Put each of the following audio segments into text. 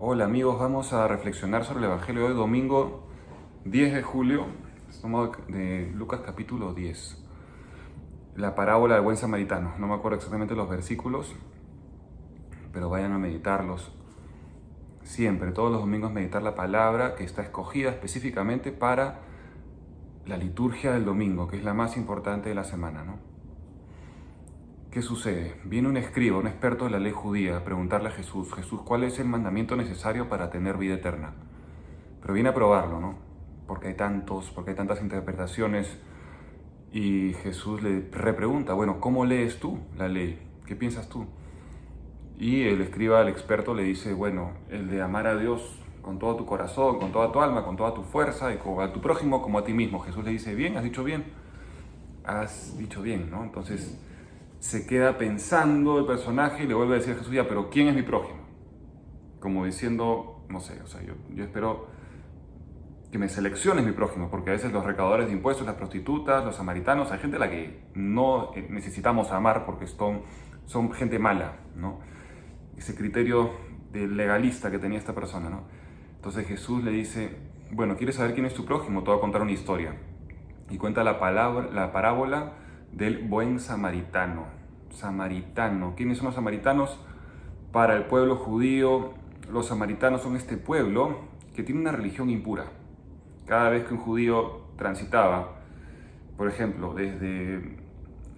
Hola amigos, vamos a reflexionar sobre el Evangelio de hoy, domingo 10 de julio, estamos de Lucas capítulo 10, la parábola del buen samaritano. No me acuerdo exactamente los versículos, pero vayan a meditarlos. Siempre, todos los domingos meditar la palabra que está escogida específicamente para la liturgia del domingo, que es la más importante de la semana, ¿no? ¿Qué sucede? Viene un escriba, un experto de la ley judía, a preguntarle a Jesús, ¿cuál es el mandamiento necesario para tener vida eterna? Pero viene a probarlo, ¿no? Porque hay tantas interpretaciones. Y Jesús le repregunta, bueno, ¿cómo lees tú la ley? ¿Qué piensas tú? Y el escriba, el experto, le dice, bueno, el de amar a Dios con todo tu corazón, con toda tu alma, con toda tu fuerza, y a tu prójimo como a ti mismo. Jesús le dice, bien, has dicho bien, ¿no? Entonces se queda pensando el personaje y le vuelve a decir a Jesús, ya, pero ¿quién es mi prójimo? Como diciendo, no sé, o sea, yo espero que me selecciones mi prójimo, porque a veces los recaudadores de impuestos, las prostitutas, los samaritanos, hay gente a la que no necesitamos amar porque son gente mala, ¿no? Ese criterio de legalista que tenía esta persona, ¿no? Entonces Jesús le dice, bueno, ¿quieres saber quién es tu prójimo? Te voy a contar una historia. Y cuenta la parábola del buen samaritano. Samaritano. ¿Quiénes son los samaritanos? Para el pueblo judío, los samaritanos son este pueblo que tiene una religión impura. Cada vez que un judío transitaba, por ejemplo, desde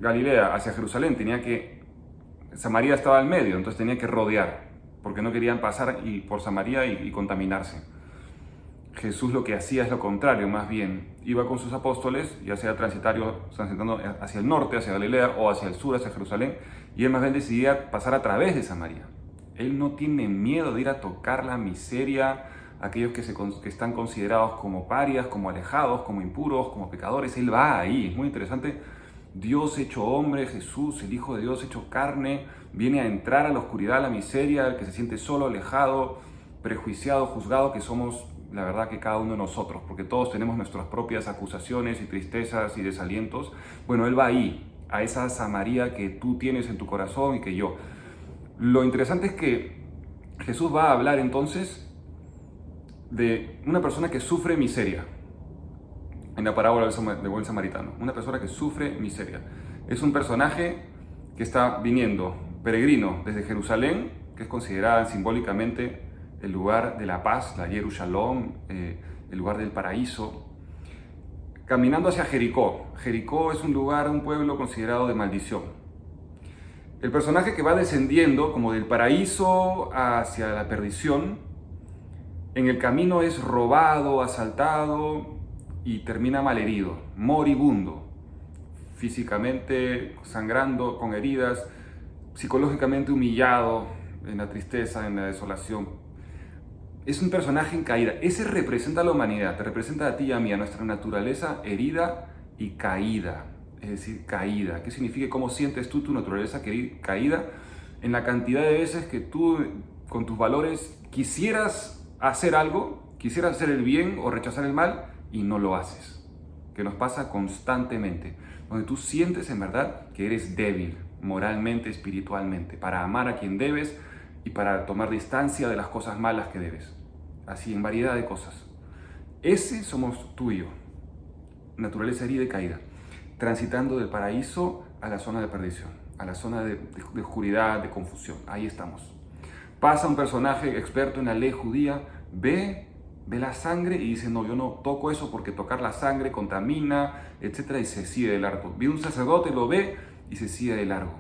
Galilea hacia Jerusalén, Samaria estaba al medio, entonces tenía que rodear, porque no querían pasar por Samaria y contaminarse. Jesús lo que hacía es lo contrario, más bien iba con sus apóstoles, ya sea transitando hacia el norte, hacia Galilea, o hacia el sur, hacia Jerusalén, y él más bien decidía pasar a través de Samaria. Él no tiene miedo de ir a tocar la miseria, aquellos que están considerados como parias, como alejados, como impuros, como pecadores. Él va ahí. Es muy interesante. Dios hecho hombre, Jesús, el Hijo de Dios hecho carne, viene a entrar a la oscuridad, a la miseria, el que se siente solo, alejado, prejuiciado, juzgado, que somos, la verdad, que cada uno de nosotros, porque todos tenemos nuestras propias acusaciones y tristezas y desalientos. Bueno, Él va ahí, a esa Samaria que tú tienes en tu corazón y que yo. Lo interesante es que Jesús va a hablar entonces de una persona que sufre miseria, en la parábola del buen samaritano. Una persona que sufre miseria. Es un personaje que está viniendo, peregrino, desde Jerusalén, que es considerada simbólicamente el lugar de la paz, la Jerusalén, el lugar del paraíso, caminando hacia Jericó. Jericó es un lugar, un pueblo considerado de maldición. El personaje que va descendiendo como del paraíso hacia la perdición, en el camino es robado, asaltado y termina malherido, moribundo, físicamente sangrando, con heridas, psicológicamente humillado, en la tristeza, en la desolación. Es un personaje en caída. Ese representa a la humanidad, te representa a ti y a mí, a nuestra naturaleza herida y caída. Es decir, caída. ¿Qué significa? ¿Cómo sientes tú tu naturaleza caída? En la cantidad de veces que tú, con tus valores, quisieras hacer algo, quisieras hacer el bien o rechazar el mal y no lo haces. Que nos pasa constantemente. Donde tú sientes en verdad que eres débil, moralmente, espiritualmente, para amar a quien debes y para tomar distancia de las cosas malas que debes. Así, en variedad de cosas. Ese somos tú y yo. Naturaleza herida y caída. Transitando del paraíso a la zona de perdición, a la zona de oscuridad, de confusión. Ahí estamos. Pasa un personaje experto en la ley judía, ve la sangre y dice, no, yo no toco eso porque tocar la sangre contamina, etc. Y se sigue de largo. Viene un sacerdote, lo ve y se sigue de largo.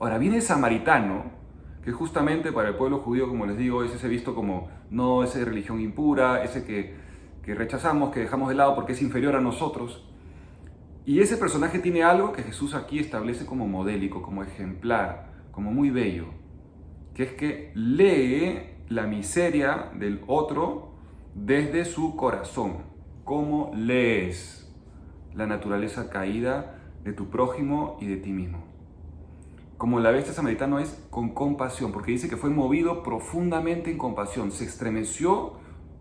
Ahora, viene el samaritano, que justamente para el pueblo judío, como les digo, es ese visto como, no, ese de religión impura, ese que rechazamos, que dejamos de lado porque es inferior a nosotros. Y ese personaje tiene algo que Jesús aquí establece como modélico, como ejemplar, como muy bello, que es que lee la miseria del otro desde su corazón. ¿Cómo lees la naturaleza caída de tu prójimo y de ti mismo? Como la ve este samaritano es con compasión, porque dice que fue movido profundamente en compasión. Se estremeció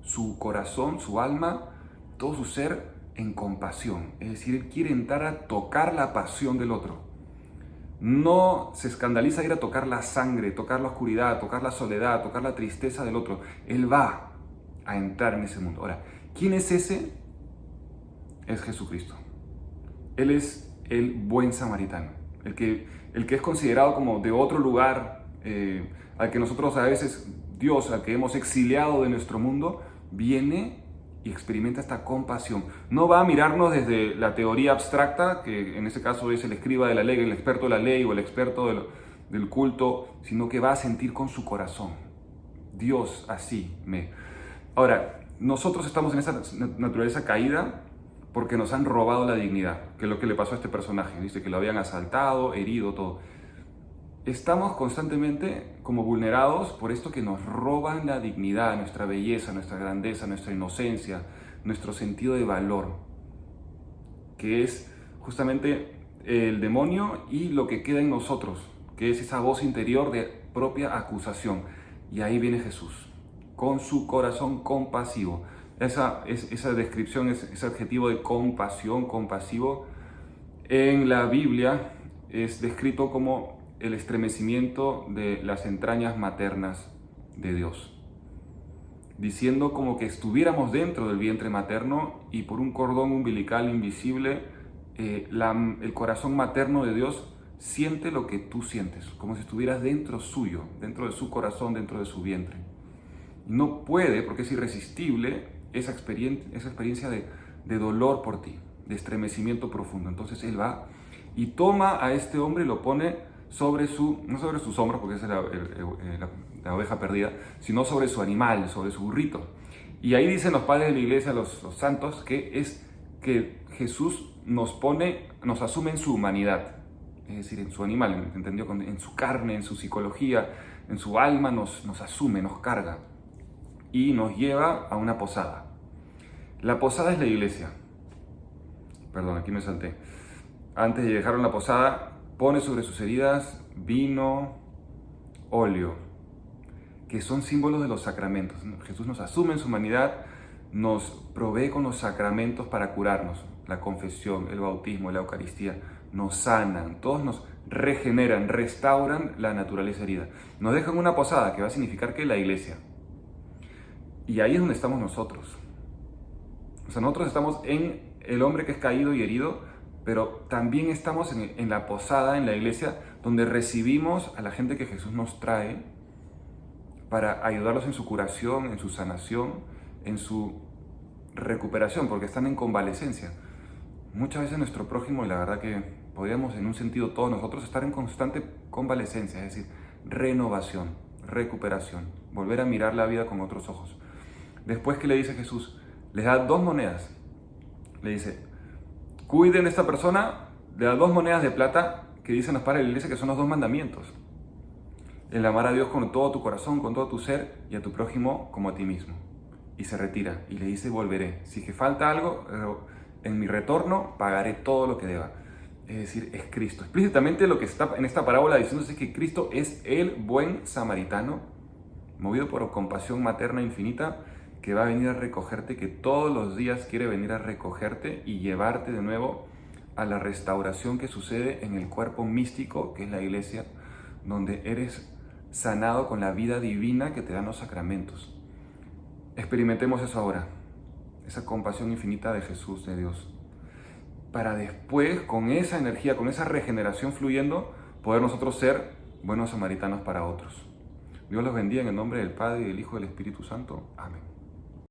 su corazón, su alma, todo su ser en compasión. Es decir, él quiere entrar a tocar la pasión del otro. no se escandaliza ir a tocar la sangre, tocar la oscuridad, tocar la soledad, tocar la tristeza del otro. Él va a entrar en ese mundo. Ahora, ¿quién es ese? Es Jesucristo. Él es el buen samaritano, el que es considerado como de otro lugar, al que nosotros a veces, Dios, al que hemos exiliado de nuestro mundo, viene y experimenta esta compasión. No va a mirarnos desde la teoría abstracta, que en este caso es el escriba de la ley, el experto de la ley o el experto del culto, sino que va a sentir con su corazón. Dios así me... Ahora, nosotros estamos en esa naturaleza caída porque nos han robado la dignidad, que es lo que le pasó a este personaje. Dice que lo habían asaltado, herido, todo. Estamos constantemente como vulnerados por esto que nos roban la dignidad, nuestra belleza, nuestra grandeza, nuestra inocencia, nuestro sentido de valor, que es justamente el demonio y lo que queda en nosotros, que es esa voz interior de propia acusación. Y ahí viene Jesús, con su corazón compasivo. Esa descripción, ese adjetivo de compasión, compasivo, en la Biblia es descrito como el estremecimiento de las entrañas maternas de Dios, diciendo como que estuviéramos dentro del vientre materno y por un cordón umbilical invisible, el corazón materno de Dios siente lo que tú sientes, como si estuvieras dentro suyo, dentro de su corazón, dentro de su vientre. No puede, porque es irresistible, esa experiencia de dolor por ti, de estremecimiento profundo. Entonces Él va y toma a este hombre y lo pone no sobre sus hombros, porque esa es la oveja perdida, sino sobre su animal, sobre su burrito. Y ahí dicen los padres de la iglesia, los santos, que Jesús nos asume en su humanidad, es decir, en su animal, ¿entendió? En su carne, en su psicología, en su alma nos asume, nos carga y nos lleva a una posada. La posada es la iglesia. Perdón, aquí me salté. Antes de dejar la posada, pone sobre sus heridas vino, óleo, que son símbolos de los sacramentos. Jesús nos asume en su humanidad, nos provee con los sacramentos para curarnos. La confesión, el bautismo, la Eucaristía, nos sanan, todos nos regeneran, restauran la naturaleza herida. Nos dejan una posada, que va a significar que la iglesia. Y ahí es donde estamos nosotros. O sea, nosotros estamos en el hombre que es caído y herido, pero también estamos en la posada, en la iglesia, donde recibimos a la gente que Jesús nos trae para ayudarlos en su curación, en su sanación, en su recuperación, porque están en convalecencia. Muchas veces nuestro prójimo, y la verdad que podríamos en un sentido todos nosotros estar en constante convalecencia, es decir, renovación, recuperación, volver a mirar la vida con otros ojos. Después, ¿qué le dice Jesús? Les da 2 monedas. Le dice, cuiden a esta persona, le da 2 monedas de plata que dicen los padres de la iglesia que son los 2 mandamientos. El amar a Dios con todo tu corazón, con todo tu ser y a tu prójimo como a ti mismo. Y se retira y le dice, volveré. Si que falta algo, en mi retorno pagaré todo lo que deba. Es decir, es Cristo. Explícitamente lo que está en esta parábola diciéndose es que Cristo es el buen samaritano, movido por compasión materna infinita, que va a venir a recogerte, que todos los días quiere venir a recogerte y llevarte de nuevo a la restauración que sucede en el cuerpo místico, que es la iglesia, donde eres sanado con la vida divina que te dan los sacramentos. Experimentemos eso ahora, esa compasión infinita de Jesús, de Dios, para después, con esa energía, con esa regeneración fluyendo, poder nosotros ser buenos samaritanos para otros. Dios los bendiga en el nombre del Padre, y del Hijo y del Espíritu Santo. Amén.